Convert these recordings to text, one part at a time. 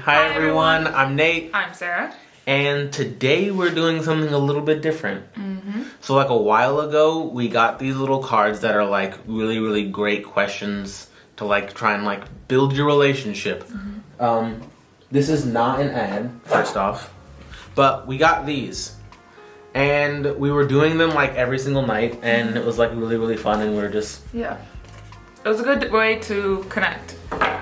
Hi everyone, I'm Nate. I'm Sarah. And today we're doing something a little bit different. So like a while ago, we got these little cards that are like really great questions to like try and like build your relationship. This is not an ad, first off, but we got these. And we were doing them like every single night, and it was like really fun, and we were just... Yeah. It was a good way to connect.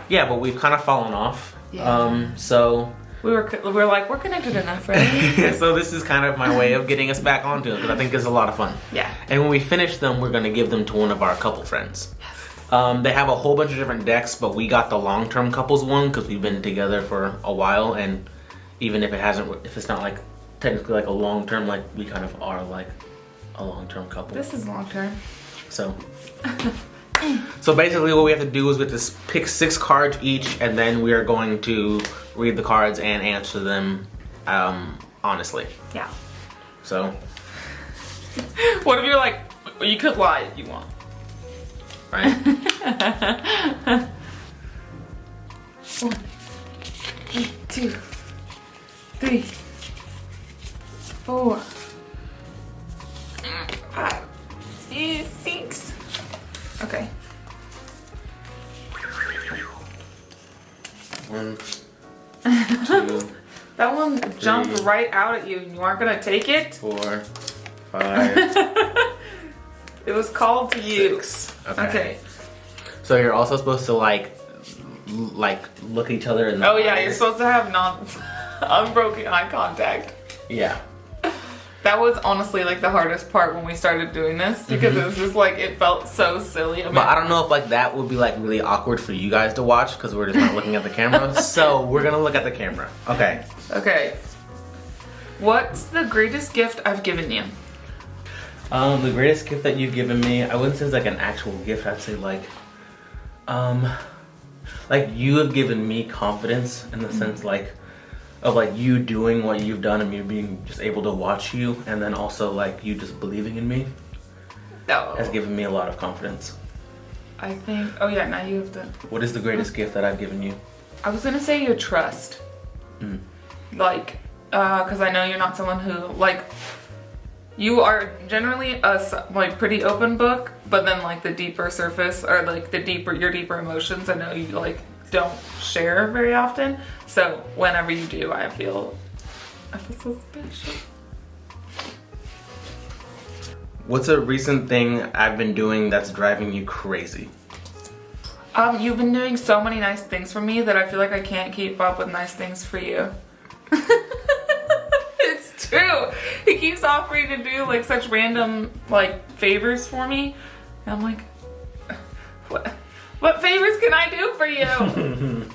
Yeah, but we've kind of fallen off. Yeah. So... We were like, we're connected enough, right? So this is kind of my way of getting us back onto it, because I think it's a lot of fun. Yeah. And when we finish them, we're going to give them to one of our couple friends. Yes. They have a whole bunch of different decks, but we got the long-term couples one because we've been together for a while, and even if it's not like technically like a long-term, like we kind of are like a long-term couple. This is long-term. So... So basically what we have to do is we have to pick 6 cards each, and then we are going to read the cards and answer them honestly. Yeah. So. What if you're like, you could lie if you want. Right? 1, 2, 3, 4, 5, 6. Okay. 1, 2. That one jumped right out at you and you aren't gonna take it? 4, 5. It was called to you. 6. Okay. So you're also supposed to like look each other in the Oh yeah, eyes. you're supposed to have unbroken eye contact. Yeah. That was honestly like the hardest part when we started doing this, because it was just like, it felt so silly. I mean, But I don't know if like that would be like really awkward for you guys to watch because we're just not looking at the camera. So we're gonna look at the camera. Okay. Okay. What's the greatest gift I've given you? The greatest gift that you've given me, I wouldn't say it's like an actual gift. I'd say like you have given me confidence in the sense like of like you doing what you've done and me being just able to watch you, and then also like you just believing in me has given me a lot of confidence. I think, oh yeah, now you have to. What is the greatest gift that I've given you? I was gonna say your trust. Like, cause I know you're not someone who, like, you are generally like pretty open book, but then like the deeper surface or like your deeper emotions, I know you like don't share very often. So whenever you do, I feel so special. What's a recent thing I've been doing that's driving you crazy? You've been doing so many nice things for me that I feel like I can't keep up with nice things for you. It's true. He keeps offering to do like such random like favors for me. And I'm like, what favors can I do for you?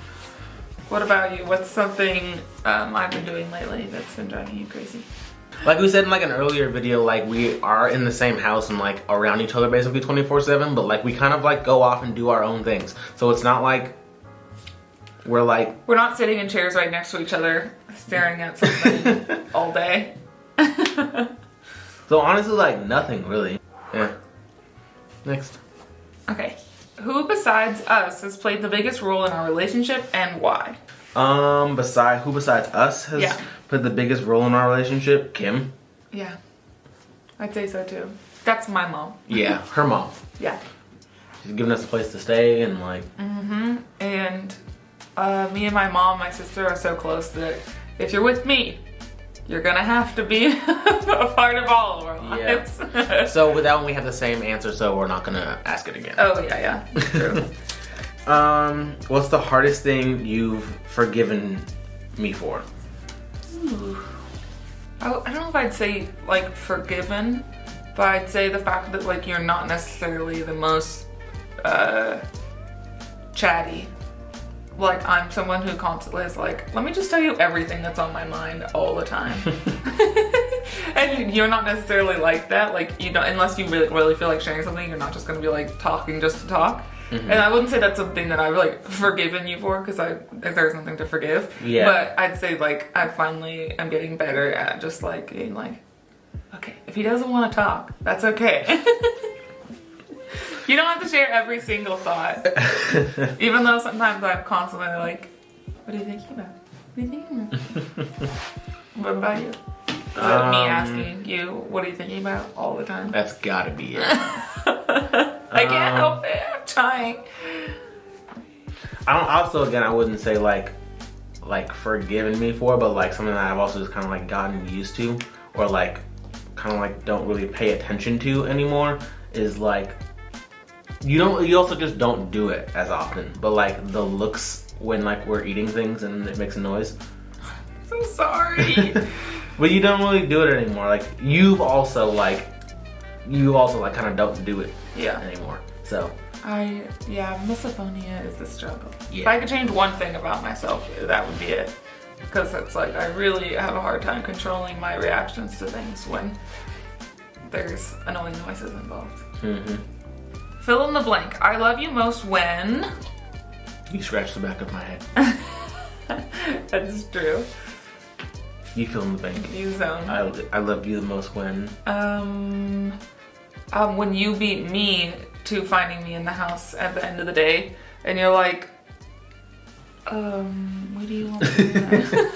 What about you? What's something I've been doing lately that's been driving you crazy? Like we said in like an earlier video, like we are in the same house and like around each other basically 24/7, but like we kind of like go off and do our own things. So it's not like we're not sitting in chairs right next to each other staring at something all day. So honestly, like nothing really. Yeah. Next. Okay. Who besides us has played the biggest role in our relationship and why? Who besides us has played the biggest role in our relationship? Kim. Yeah. I'd say so too. That's my mom. Yeah, her mom. Yeah. She's giving us a place to stay and like... And me and my mom, my sister are so close that if you're with me, you're gonna have to be a part of all of our lives. Yeah. So with that one, we have the same answer, so we're not gonna ask it again. Oh yeah, true. What's the hardest thing you've forgiven me for? Ooh. I don't know if I'd say like forgiven, but I'd say the fact that like you're not necessarily the most chatty. Like, I'm someone who constantly is like, let me just tell you everything that's on my mind all the time. And you're not necessarily like that. Like, you don't, unless you really feel like sharing something, you're not just gonna be like talking just to talk. And I wouldn't say that's something that I've like forgiven you for, because there's nothing to forgive. Yeah. But I'd say like I finally am getting better at just like being like, okay, if he doesn't want to talk, that's okay. You don't have to share every single thought. Even though sometimes I'm constantly like, what are you thinking about? What do you think? What about you? Is that me asking you, what are you thinking about all the time? That's gotta be it. I can't help it. I'm trying. I wouldn't say like forgiving me for, but like something that I've also just kind of like gotten used to, or like kind of like don't really pay attention to anymore, is like you also just don't do it as often, but like the looks when like we're eating things and it makes a noise. So sorry. But you don't really do it anymore. Like you also like kind of don't do it anymore. So misophonia is the struggle. Yeah. If I could change one thing about myself, that would be it. Because it's like I really have a hard time controlling my reactions to things when there's annoying noises involved. Mm-hmm. Fill in the blank. I love you most when... You scratch the back of my head. That's true. You fill in the blank. You zone. I love you the most when... when you beat me to finding me in the house at the end of the day, and you're like, what do you want to do?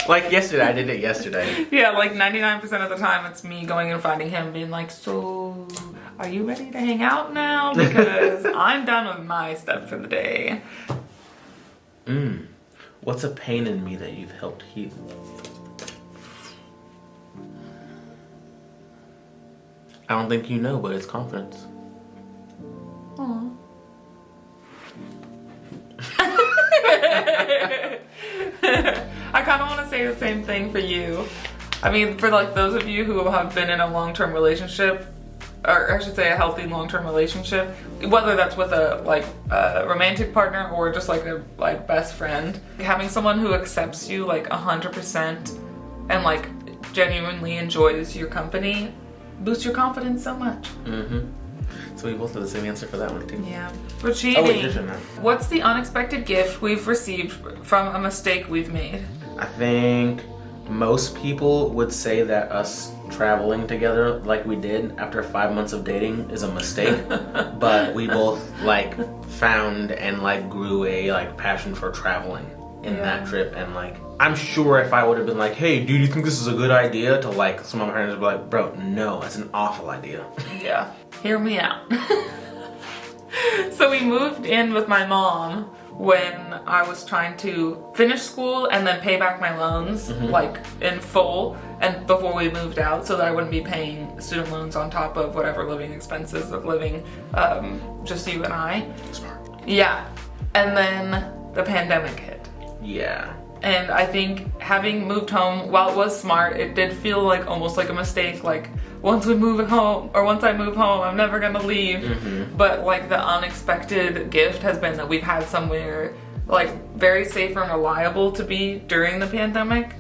Like yesterday, I did it yesterday. Yeah, like 99% of the time it's me going and finding him being like, so are you ready to hang out now? Because I'm done with my stuff for the day. What's a pain in me that you've helped heal? I don't think you know, but it's confidence. Aww. I kind of want to say the same thing for you. I mean, for like those of you who have been in a long-term relationship, or I should say a healthy long-term relationship, whether that's with a romantic partner or just like a best friend, having someone who accepts you like 100% and like genuinely enjoys your company boosts your confidence so much. Mm-hmm. So we both have the same answer for that one too. Yeah. For cheating. Oh, wait, what's the unexpected gift we've received from a mistake we've made? I think most people would say that us traveling together like we did after 5 months of dating is a mistake. But we both like found and like grew a like passion for traveling in that trip, and like I'm sure if I would have been like, hey dude, you think this is a good idea, to like some of my friends would be like, bro, no, that's an awful idea. Yeah. Hear me out. So we moved in with my mom when I was trying to finish school and then pay back my loans like in full, and before we moved out, so that I wouldn't be paying student loans on top of whatever living expenses of living just you and I. Smart. Yeah. And then the pandemic hit. Yeah. And I think having moved home, while it was smart, it did feel like almost like a mistake. Like once I move home, I'm never gonna leave. Mm-hmm. But like the unexpected gift has been that we've had somewhere like very safe and reliable to be during the pandemic,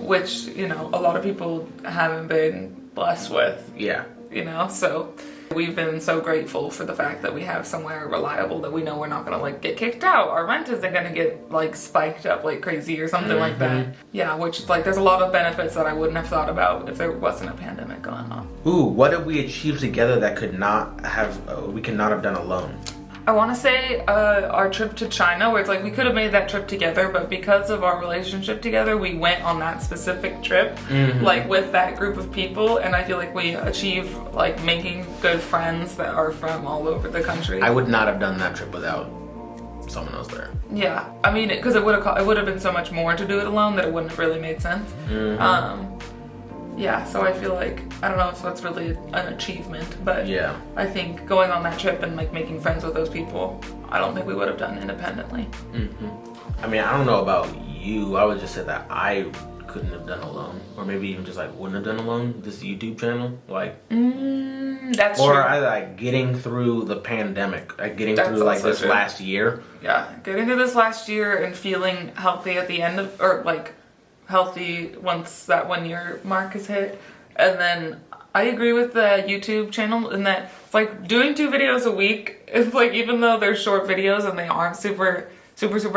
which, you know, a lot of people haven't been blessed with. Yeah. You know, so we've been so grateful for the fact that we have somewhere reliable that we know we're not gonna like get kicked out. Our rent isn't gonna get like spiked up like crazy or something like that. Yeah, which is like there's a lot of benefits that I wouldn't have thought about if there wasn't a pandemic going on. Ooh, what have we achieved together that we could not have done alone? I want to say our trip to China, where it's like we could have made that trip together, but because of our relationship together, we went on that specific trip, like with that group of people, and I feel like we achieved like making good friends that are from all over the country. I would not have done that trip without someone else there. Yeah, I mean, because it would have been so much more to do it alone that it wouldn't have really made sense. Yeah, so I feel like, I don't know if that's really an achievement, but yeah, I think going on that trip and like making friends with those people, I don't think we would have done independently. I mean, I don't know about you, I would just say that I couldn't have done alone, or maybe even just like wouldn't have done alone, this YouTube channel, like that's or true. I like getting through the pandemic, like getting through like this last year. Yeah, getting through this last year and feeling healthy at the end of, or like healthy once that 1 year mark is hit. And then I agree with the YouTube channel in that it's like doing 2 videos a week, it's like, even though they're short videos and they aren't super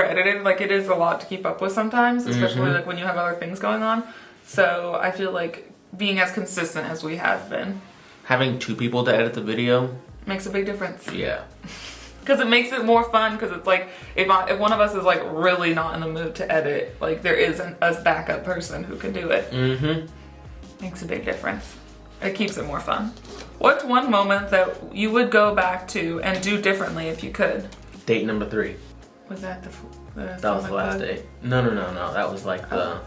edited, like it is a lot to keep up with sometimes, especially like when you have other things going on. So I feel like being as consistent as we have been, having 2 people to edit the video makes a big difference. Yeah. Because it makes it more fun, because it's like, if one of us is like really not in the mood to edit, like there is a backup person who can do it. Mm-hmm. Makes a big difference. It keeps it more fun. What's one moment that you would go back to and do differently if you could? Date number 3. Was that the That was the last date. No. That was like the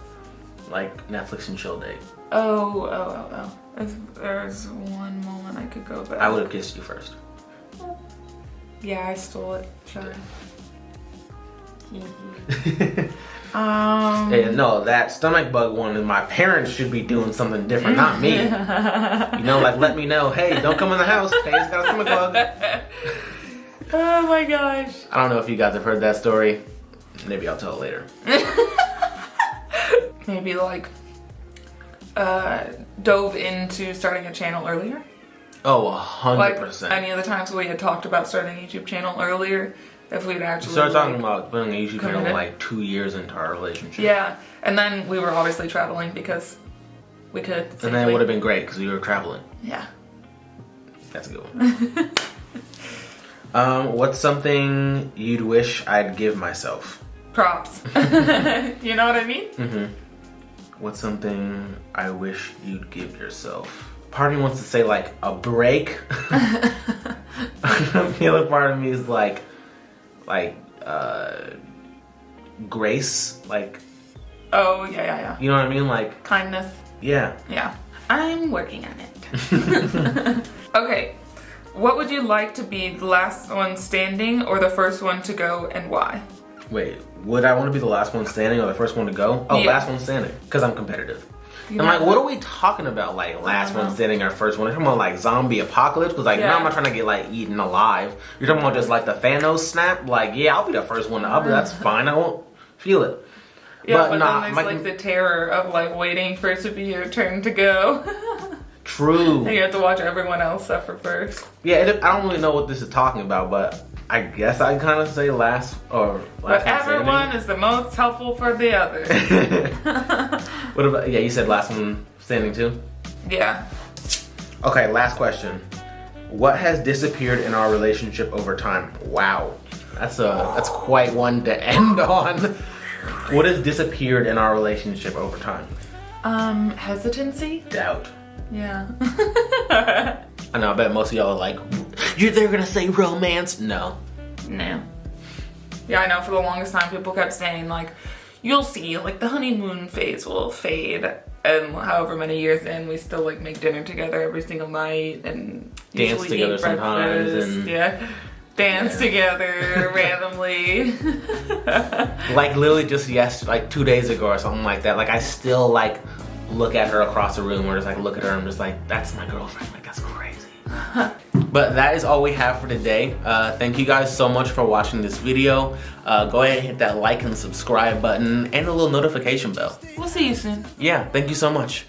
Netflix and chill date. Oh. If there's one moment I could go back. I would have kissed you first. Yeah, I stole it. Sorry. Hey, no, that stomach bug one is my parents should be doing something different, not me. You know, like let me know, hey, don't come in the house. Tay's got a stomach bug. Oh my gosh. I don't know if you guys have heard that story. Maybe I'll tell it later. Maybe like dove into starting a channel earlier. Oh, 100%. Like any of the times we had talked about starting a YouTube channel earlier, if we'd actually started talking about building a YouTube channel committed. like 2 years into our relationship. Yeah, and then we were obviously traveling because we could. And then it would have been great because we were traveling. Yeah. That's a good one. What's something you'd wish I'd give myself? Props. You know what I mean? Mm-hmm. What's something I wish you'd give yourself? Part of me wants to say like a break. The other part of me is like grace, like. Oh yeah. You know what I mean, like Kindness. Yeah. Yeah. I'm working on it. Okay. What would you like to be, the last one standing or the first one to go, and why? Wait, would I want to be the last one standing or the first one to go? Oh, Yeah. last one standing, because I'm competitive. You And know? like, what are we talking about? Like, last one standing or first one? You're talking about like zombie apocalypse? Because like, no, I'm not trying to get like eaten alive. You're talking about just like the Thanos snap? Like, yeah, I'll be the first one up. That's fine. I won't feel it. Yeah, but nah, then there's like the terror of like waiting for it to be your turn to go. True. And you have to watch everyone else suffer first. Yeah, I don't really know what this is talking about, but I guess I'd kind of say last But everyone is the most helpful for the others. What about, yeah, you said last one standing too? Yeah. Okay, last question. What has disappeared in our relationship over time? Wow. That's quite one to end on. What has disappeared in our relationship over time? Hesitancy? Doubt. Yeah. I know, I bet most of y'all are like, they're gonna say romance? No. No. Yeah, I know, for the longest time people kept saying like, you'll see, like the honeymoon phase will fade, and however many years in, we still like make dinner together every single night and Dance usually together eat sometimes breakfast. and Dance together randomly. Like literally just like 2 days ago or something like that. Like I still like look at her across the room or just like look at her and I'm just like, that's my girlfriend. Like that's crazy. But that is all we have for today. Thank you guys so much for watching this video. Go ahead and hit that like and subscribe button and a little notification bell. We'll see you soon. Yeah, thank you so much.